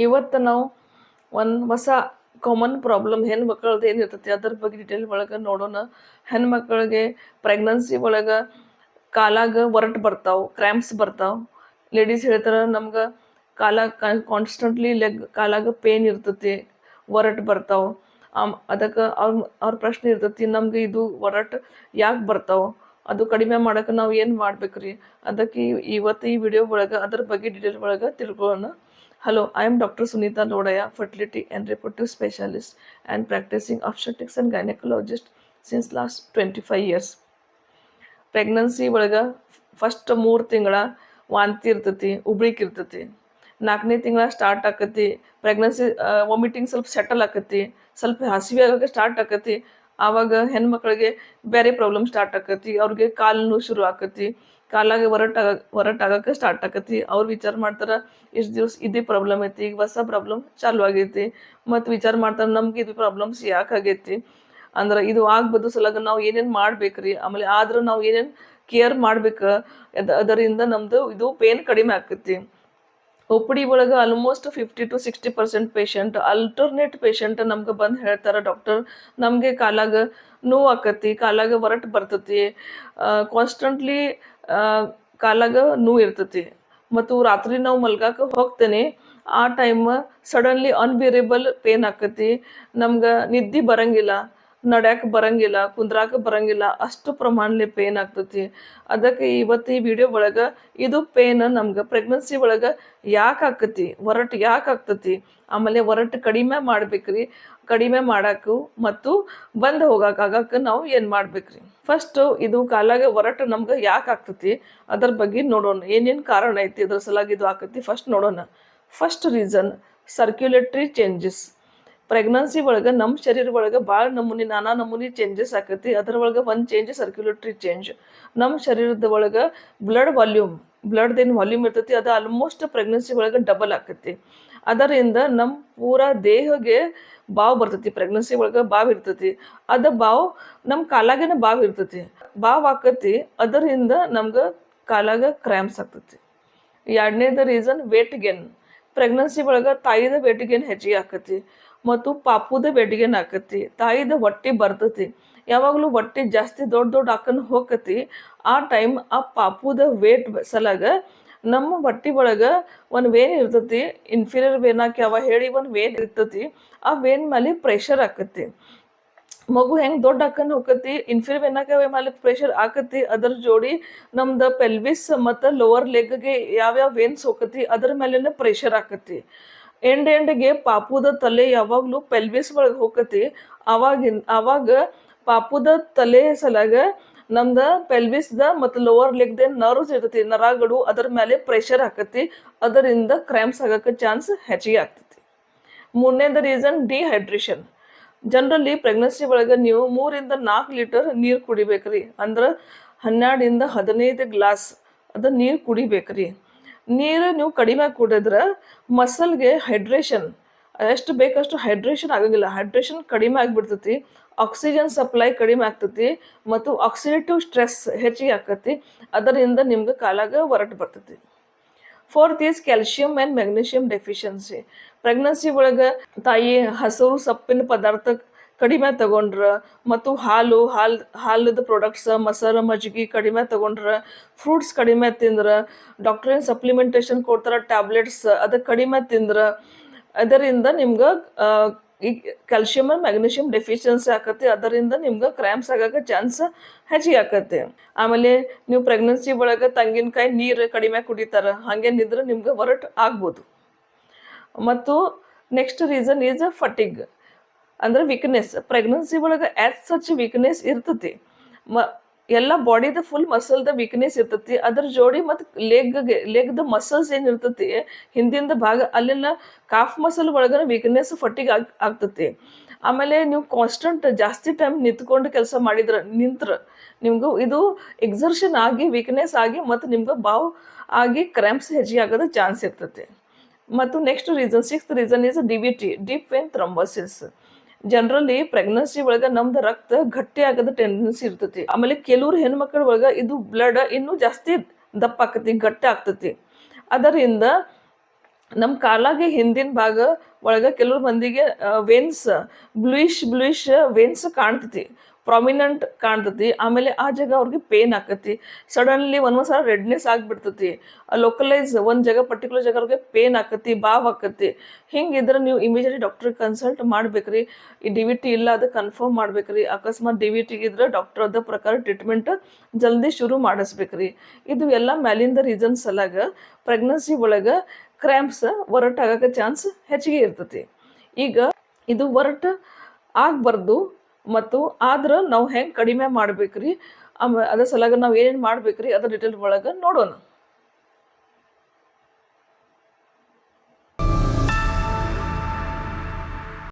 ಇವತ್ತು ನಾವು ಒಂದು ಹೊಸ ಕಾಮನ್ ಪ್ರಾಬ್ಲಮ್ ಹೆಣ್ಮಕ್ಳದ್ದು ಏನಿರ್ತೈತಿ ಅದ್ರ ಬಗ್ಗೆ ಡೀಟೇಲ್ ಒಳಗೆ ನೋಡೋಣ. ಹೆಣ್ಮಕ್ಳಿಗೆ ಪ್ರೆಗ್ನೆನ್ಸಿ ಒಳಗೆ ಕಾಲಾಗ ಒರಟು ಬರ್ತಾವೆ, ಕ್ರ್ಯಾಂಪ್ಸ್ ಬರ್ತಾವೆ. ಲೇಡೀಸ್ ಹೇಳ್ತಾರೆ ನಮ್ಗೆ ಕಾನ್ಸ್ಟೆಂಟ್ಲಿ ಕಾಲಾಗ ಪೇನ್ ಇರ್ತೈತಿ, ಒರಟು ಬರ್ತಾವೆ. ಅದಕ್ಕೆ ಅವ್ರ ಪ್ರಶ್ನೆ ಇರ್ತೈತಿ, ನಮ್ಗೆ ಇದು ಒರಟು ಯಾಕೆ ಬರ್ತಾವೆ, ಅದು ಕಡಿಮೆ ಮಾಡೋಕೆ ನಾವು ಏನು ಮಾಡ್ಬೇಕ್ರಿ? ಅದಕ್ಕೆ ಇವತ್ತು ಈ ವಿಡಿಯೋ ಒಳಗೆ ಅದ್ರ ಬಗ್ಗೆ ಡೀಟೇಲ್ ಒಳಗೆ ತಿಳ್ಕೊಳ್ಳೋಣ. Hello, I am Dr. Sunita Lodaya, fertility and reproductive specialist and practicing obstetrics and gynecologist since last 25 years. Pregnancy ಒಳಗೆ ಫಸ್ಟ್ 3 ತಿಂಗಳ ವಾಂತಿ ಇರ್ತೈತಿ, ಉಬ್ಳಿಕೆ ಇರ್ತೈತಿ. 4ನೇ ತಿಂಗಳ ಸ್ಟಾರ್ಟ್ ಆಕತಿ ಪ್ರೆಗ್ನೆನ್ಸಿ, ವಾಮಿಟಿಂಗ್ ಸ್ವಲ್ಪ ಸೆಟಲ್ ಆಕತಿ, ಸ್ವಲ್ಪ ಹಸಿವೆ ಆಗೋಕೆ ಸ್ಟಾರ್ಟ್ ಆಕತಿ. ಆವಾಗ ಹೆಣ್ಮಕ್ಳಿಗೆ ಬೇರೆ ಪ್ರಾಬ್ಲಮ್ ಸ್ಟಾರ್ಟ್ ಆಕತಿ. ಅವ್ರಿಗೆ ಕಾಲು ನೋವು ಶುರು ಆಕತಿ, ಕಾಲಾಗ ಒರಟಾಗಕ್ಕೆ ಸ್ಟಾರ್ಟ್ ಆಕತಿ. ಅವ್ರು ವಿಚಾರ ಮಾಡ್ತಾರೆ ಇಷ್ಟು ದಿವ್ಸ ಇದೇ ಪ್ರಾಬ್ಲಮ್ ಐತಿ, ಈಗ ಹೊಸ ಪ್ರಾಬ್ಲಮ್ ಚಾಲು ಆಗೈತಿ. ಮತ್ತು ವಿಚಾರ ಮಾಡ್ತಾರೆ ನಮ್ಗೆ ಇದು ಪ್ರಾಬ್ಲಮ್ಸ್ ಯಾಕೆ ಆಗೈತಿ ಅಂದ್ರೆ ಇದು ಆಗ್ಬೋದು ಸಲಗ ನಾವು ಏನೇನು ಮಾಡ್ಬೇಕ್ರಿ, ಆಮೇಲೆ ಆದ್ರೆ ನಾವು ಏನೇನು ಕೇರ್ ಮಾಡ್ಬೇಕು, ಅದರಿಂದ ನಮ್ದು ಇದು ಪೇನ್ ಕಡಿಮೆ ಆಕತಿ. OPD ಒಳಗೆ almost 50 to 60% patient alternate patient ನಮ್ಗೆ ಬಂದು ಹೇಳ್ತಾರೆ, ಡಾಕ್ಟರ್ ನಮಗೆ ಕಾಲಾಗ ನೋವು ಆಕತಿ, ಕಾಲಾಗ ಒರಟು ಬರ್ತತಿ, ಕಾನ್ಸ್ಟೆಂಟ್ಲಿ ಕಾಲಾಗ ನೋವು ಇರ್ತತಿ. ಮತ್ತು ರಾತ್ರಿ ನಾವು ಮಲ್ಗಾಕ ಹೋಗ್ತೇನೆ, ಆ ಟೈಮ್ ಸಡನ್ಲಿ ಅನ್ಬಿಯರೇಬಲ್ ಪೇನ್ ಆಕತಿ, ನಮ್ಗೆ ನಿದ್ದೆ ಬರಂಗಿಲ್ಲ, ನಡ್ಯಾಕ ಬರಂಗಿಲ್ಲ, ಕುಂದ್ರಾಕ ಬರಂಗಿಲ್ಲ, ಅಷ್ಟು ಪ್ರಮಾಣಲಿ ಪೇನ್ ಆಗ್ತತಿ. ಅದಕ್ಕೆ ಇವತ್ತು ಈ ವಿಡಿಯೋ ಒಳಗೆ ಇದು ಪೇನ್ ನಮ್ಗೆ ಪ್ರೆಗ್ನೆನ್ಸಿ ಒಳಗೆ ಯಾಕೆ ಆಕತಿ, ಒರಟು ಯಾಕೆ ಆಗ್ತತಿ, ಆಮೇಲೆ ಒರಟು ಕಡಿಮೆ ಮಾಡ್ಬೇಕ್ರಿ, ಕಡಿಮೆ ಮಾಡಾಕು ಮತ್ತು ಬಂದು ಹೋಗಕ್ಕೆ ನಾವು ಏನು ಮಾಡ್ಬೇಕ್ರಿ. ಫಸ್ಟು ಇದು ಕಾಲಾಗ ಒರಟು ನಮ್ಗೆ ಯಾಕೆ ಆಗ್ತತಿ ಅದ್ರ ಬಗ್ಗೆ ನೋಡೋಣ. ಏನೇನು ಕಾರಣ ಐತಿ ಅದ್ರ ಸಲಾಗಿ ಇದು ಆಕತಿ ಫಸ್ಟ್ ನೋಡೋಣ. First reason circulatory changes. Pregnancy ಒಳಗೆ ನಮ್ಮ ಶರೀರ ಒಳಗೆ ಭಾಳ ನಾನಾ ನಮೂನಿ ಚೇಂಜಸ್ ಆಕತಿ. ಅದ್ರ ಒಳಗೆ ಒಂದು ಚೇಂಜ್ ಸರ್ಕ್ಯುಲೇಟ್ರಿ ಚೇಂಜ್. ನಮ್ಮ ಶರೀರದ ಒಳಗೆ ಬ್ಲಡ್ದೇನು ವಾಲ್ಯೂಮ್ ಇರ್ತೈತಿ ಅದು ಆಲ್ಮೋಸ್ಟ್ ಪ್ರೆಗ್ನೆನ್ಸಿ ಒಳಗೆ ಡಬಲ್ ಆಕತಿ. ಅದರಿಂದ ನಮ್ಮ ಪೂರಾ ದೇಹಕ್ಕೆ ಬಾವು ಬರ್ತೈತಿ. ಪ್ರೆಗ್ನೆನ್ಸಿ ಒಳಗೆ ಬಾವು ಇರ್ತೈತಿ, ಅದು ಬಾವು ನಮ್ಮ ಕಾಲಾಗೇನ ಬಾವು ಇರ್ತೈತಿ, ಬಾವು ಆಕತಿ. ಅದರಿಂದ ನಮ್ಗೆ ಕಾಲಾಗ ಕ್ರ್ಯಾಂಪ್ಸ್ ಆಗ್ತೈತಿ. 2ನೇದು ರೀಸನ್ ವೇಟ್ ಗೇನ್. ಪ್ರೆಗ್ನೆನ್ಸಿ ಒಳಗೆ ತಾಯಿದ ವೇಟ್ ಗೇನ್ ಹೆಚ್ಚಿಗೆ ಆಕತಿ ಮತ್ತು ಪಾಪುದ ವೇಟ್ ಗೇನ್ ಆಕತಿ. ತಾಯಿದ ಹೊಟ್ಟೆ ಬರ್ತೈತಿ, ಯಾವಾಗಲೂ ಹೊಟ್ಟೆ ಜಾಸ್ತಿ ದೊಡ್ಡ ಹಾಕನ್ ಹೋಗತಿ. ಆ ಟೈಮ್ ಆ ಪಾಪುದ ವೇಟ್ ಸಲಾಗ ನಮ್ಮ ಹೊಟ್ಟೆ ಒಳಗೆ ಒಂದು ವೇನ್ ಇರ್ತೈತಿ, ಇನ್ಫೀರಿಯರ್ ವೇನ್ ಯಾವ ಹೇಳಿ ಒಂದು ವೇನ್ ಇರ್ತೈತಿ. ಆ ವೇನ್ ಮೇಲೆ ಪ್ರೆಷರ್ ಆಕತಿ. ಮಗು ಹೆಂಗೆ ದೊಡ್ಡ ಹಾಕನ್ ಹೋಗತಿ, ಇನ್ಫೀರಿಯರ್ ವೇನ್ ಮೇಲೆ ಪ್ರೆಷರ್ ಆಕತಿ. ಅದ್ರ ಜೋಡಿ ನಮ್ದು ಪೆಲ್ವಿಸ್ ಮತ್ತು ಲೋವರ್ ಲೆಗ್ಗೆ ಯಾವ್ಯಾವ ವೇನ್ಸ್ ಹೋಗತಿ ಅದ್ರ ಮೇಲೆನ ಪ್ರೆಷರ್ ಆಕತಿ. ಎಂಡ್ಗೆ ಪಾಪುದ ತಲೆ ಯಾವಾಗಲೂ ಪೆಲ್ವಿಸ್ ಒಳಗೆ ಹೋಗತಿ. ಆವಾಗ ಪಾಪುದ ತಲೆ ಸಲಾಗ ನಮ್ದು ಪೆಲ್ವಿಸ್ದ ಮತ್ತು ಲೋವರ್ ಲೆಗ್ದ ನರ್ವ್ಸ್ ಇರ್ತೈತಿ, ನರಗಳು, ಅದರ ಮೇಲೆ ಪ್ರೆಷರ್ ಆಕತಿ. ಅದರಿಂದ ಕ್ರ್ಯಾಂಪ್ಸ್ ಆಗಕ್ಕೆ ಚಾನ್ಸ್ ಹೆಚ್ಚಿಗೆ ಆಗ್ತೈತಿ. 3ನೇದು ರೀಸನ್ ಡಿಹೈಡ್ರೇಷನ್. ಜನರಲಿ ಪ್ರೆಗ್ನೆನ್ಸಿ ಒಳಗೆ ನೀವು 3 ಇಂದ 4 ಲೀಟರ್ ನೀರು ಕುಡಿಬೇಕ್ರಿ. ಅಂದ್ರೆ 12 ಇಂದ 15 ಗ್ಲಾಸ್ ಅದು ನೀರು ಕುಡಿಬೇಕ್ರಿ. ನೀರು ನೀವು ಕಡಿಮೆ ಕುಡಿದ್ರೆ ಮಸಲ್ಗೆ ಹೈಡ್ರೇಷನ್ ಎಷ್ಟು ಬೇಕಷ್ಟು ಹೈಡ್ರೇಷನ್ ಆಗಂಗಿಲ್ಲ, ಹೈಡ್ರೇಷನ್ ಕಡಿಮೆ ಆಗಿಬಿಡ್ತೈತಿ. ಆಕ್ಸಿಜನ್ ಸಪ್ಲೈ ಕಡಿಮೆ ಆಗ್ತೈತಿ ಮತ್ತು ಆಕ್ಸಿಡೇಟಿವ್ ಸ್ಟ್ರೆಸ್ ಹೆಚ್ಚಿಗೆ ಆಕತಿ. ಅದರಿಂದ ನಿಮ್ಗೆ ಕಾಲಾಗ ಒರಟು ಬರ್ತೈತಿ. 4th is calcium and magnesium deficiency. Pregnancy ಒಳಗೆ ತಾಯಿ ಹಸಿರು ಸೊಪ್ಪಿನ ಪದಾರ್ಥ ಕಡಿಮೆ ತಗೊಂಡ್ರೆ ಮತ್ತು ಹಾಲದ ಪ್ರಾಡಕ್ಟ್ಸ್, ಮೊಸರು, ಮಜ್ಜಿಗೆ ಕಡಿಮೆ ತಗೊಂಡ್ರೆ, ಫ್ರೂಟ್ಸ್ ಕಡಿಮೆ ತಿಂದ್ರೆ, ಡಾಕ್ಟ್ರೇನು ಸಪ್ಲಿಮೆಂಟೇಷನ್ ಕೊಡ್ತಾರೆ ಟ್ಯಾಬ್ಲೆಟ್ಸ್ ಅದು ಕಡಿಮೆ ತಿಂದ್ರೆ, ಅದರಿಂದ ನಿಮ್ಗೆ ಈ ಕ್ಯಾಲ್ಶಿಯಮ್ ಮೆಗ್ನೀಷಿಯಂ ಡೆಫಿಷಿಯನ್ಸಿ ಆಕತಿ. ಅದರಿಂದ ನಿಮ್ಗೆ ಕ್ರ್ಯಾಂಪ್ಸ್ ಆಗಕ್ಕೆ ಚಾನ್ಸ್ ಹೆಚ್ಚಿಗೆ ಆಕತಿ. ಆಮೇಲೆ ನೀವು ಪ್ರೆಗ್ನೆನ್ಸಿ ಒಳಗೆ ತೆಂಗಿನಕಾಯಿ ನೀರು ಕಡಿಮೆ ಕುಡಿತಾರೆ, ಹಾಗೇನಿದ್ರೆ ನಿಮ್ಗೆ ಒರಟು ಆಗ್ಬೋದು. ಮತ್ತು ನೆಕ್ಸ್ಟ್ ರೀಸನ್ ಈಸ್ ಫಟಿಗ್ ಅಂದ್ರೆ ವೀಕ್ನೆಸ್. ಪ್ರೆಗ್ನೆನ್ಸಿ ಒಳಗೆ ಆ್ಯಸ್ ಸಚ್ ವೀಕ್ನೆಸ್ ಇರ್ತತಿ. ಎಲ್ಲ ಬಾಡಿದ ಫುಲ್ ಮಸಲ್ದ ವೀಕ್ನೆಸ್ ಇರ್ತತಿ. ಅದ್ರ ಜೋಡಿ ಮತ್ತು ಲೆಗ್ದ ಮಸಲ್ಸ್ ಏನು ಇರ್ತತಿ ಹಿಂದಿಂದ ಭಾಗ, ಅಲ್ಲೆಲ್ಲ ಕಾಫ್ ಮಸಲ್ ಒಳಗನ ವೀಕ್ನೆಸ್ ಫಟಿಗ್ ಆಗ್ತತಿ. ಆಮೇಲೆ ನೀವು ಕಾನ್ಸ್ಟೆಂಟ್ ಜಾಸ್ತಿ ಟೈಮ್ ನಿಂತ್ಕೊಂಡು ಕೆಲಸ ನಿಂತ್ರೆ ನಿಮ್ಗೆ ಇದು ಎಕ್ಸರ್ಷನ್ ಆಗಿ ವೀಕ್ನೆಸ್ ಆಗಿ ಮತ್ತು ನಿಮ್ಗೆ ಬಾವು ಆಗಿ ಕ್ರ್ಯಾಂಪ್ಸ್ ಹೆಚ್ಚಿಗೆ ಆಗೋದು ಚಾನ್ಸ್ ಇರ್ತತಿ. ಮತ್ತು next reason 6th reason is DVT, deep vein thrombosis. Generally pregnancy ಒಳಗೆ ನಮ್ದು ರಕ್ತ ಗಟ್ಟಿ ಆಗೋದು ಟೆಂಡೆನ್ಸಿ ಇರ್ತೈತಿ. ಆಮೇಲೆ ಕೆಲವ್ರು ಹೆಣ್ಮಕ್ಳ ಒಳಗೆ ಇದು ಬ್ಲಡ್ ಇನ್ನೂ ಜಾಸ್ತಿ ದಪ್ಪ ಆಕತಿ, ಗಟ್ಟಿ ಆಗ್ತತಿ. ಅದರಿಂದ ನಮ್ಮ ಕಾಲಾಗೆ ಹಿಂದಿನ ಭಾಗ ಒಳಗ ಕೆಲವ್ರು ಮಂದಿಗೆ ವೇನ್ಸ್ ಬ್ಲೂಯಿಶ್ ವೇನ್ಸ್ ಕಾಣ್ತತಿ, ಪ್ರಾಮಿನೆಂಟ್ ಕಾಣ್ತತಿ. ಆಮೇಲೆ ಆ ಜಾಗ ಅವ್ರಿಗೆ ಪೇನ್ ಆಕತಿ, ಸಡನ್ಲಿ ಒಂದೊಂದ್ಸಲ ರೆಡ್ನೆಸ್ ಆಗಿಬಿಡ್ತತಿ, ಲೋಕಲೈಸ್ ಒಂದು ಜಾಗ ಪರ್ಟಿಕ್ಯುಲರ್ ಜಾಗ ಅವ್ರಿಗೆ ಪೇನ್ ಆಕತಿ, ಬಾವ್ ಆಕತಿ. ಹಿಂಗಿದ್ರೆ ನೀವು ಇಮಿಡಿಯೇಟ್ಲಿ ಡಾಕ್ಟ್ರಿಗೆ ಕನ್ಸಲ್ಟ್ ಮಾಡ್ಬೇಕ್ರಿ. ಈ ಡಿ ವಿ ಟಿ ಇಲ್ಲ ಅದು ಕನ್ಫರ್ಮ್ ಮಾಡ್ಬೇಕ್ರಿ. ಅಕಸ್ಮಾತ್ ಡಿ ವಿ ಟಿ ಇದ್ರೆ ಡಾಕ್ಟರ್ ಅದ ಪ್ರಕಾರ ಟ್ರೀಟ್ಮೆಂಟ್ ಜಲ್ದಿ ಶುರು ಮಾಡಿಸ್ಬೇಕ್ರಿ. ಇದು ಎಲ್ಲ ಮ್ಯಾಲಿಂದ ರೀಸನ್ಸ್ ಸಲಾಗ ಪ್ರೆಗ್ನೆನ್ಸಿ ಒಳಗೆ ಕ್ರ್ಯಾಂಪ್ಸ್ ಒರಟ್ ಆಗಕ್ಕೆ ಚಾನ್ಸ್ ಹೆಚ್ಚಿಗೆ ಇರ್ತತಿ. ಈಗ ಇದು ಒರಟ್ ಆಗಬಾರ್ದು, ಮತ್ತು ಆದ್ರೆ ನಾವು ಹೆಂಗೆ ಕಡಿಮೆ ಮಾಡ್ಬೇಕ್ರಿ, ಅದ್ರ ಸಲಾಗ ನಾವು ಏನೇನು ಮಾಡ್ಬೇಕ್ರಿ ಅದ್ರ ಡೀಟೇಲ್ ಒಳಗೆ ನೋಡೋಣ.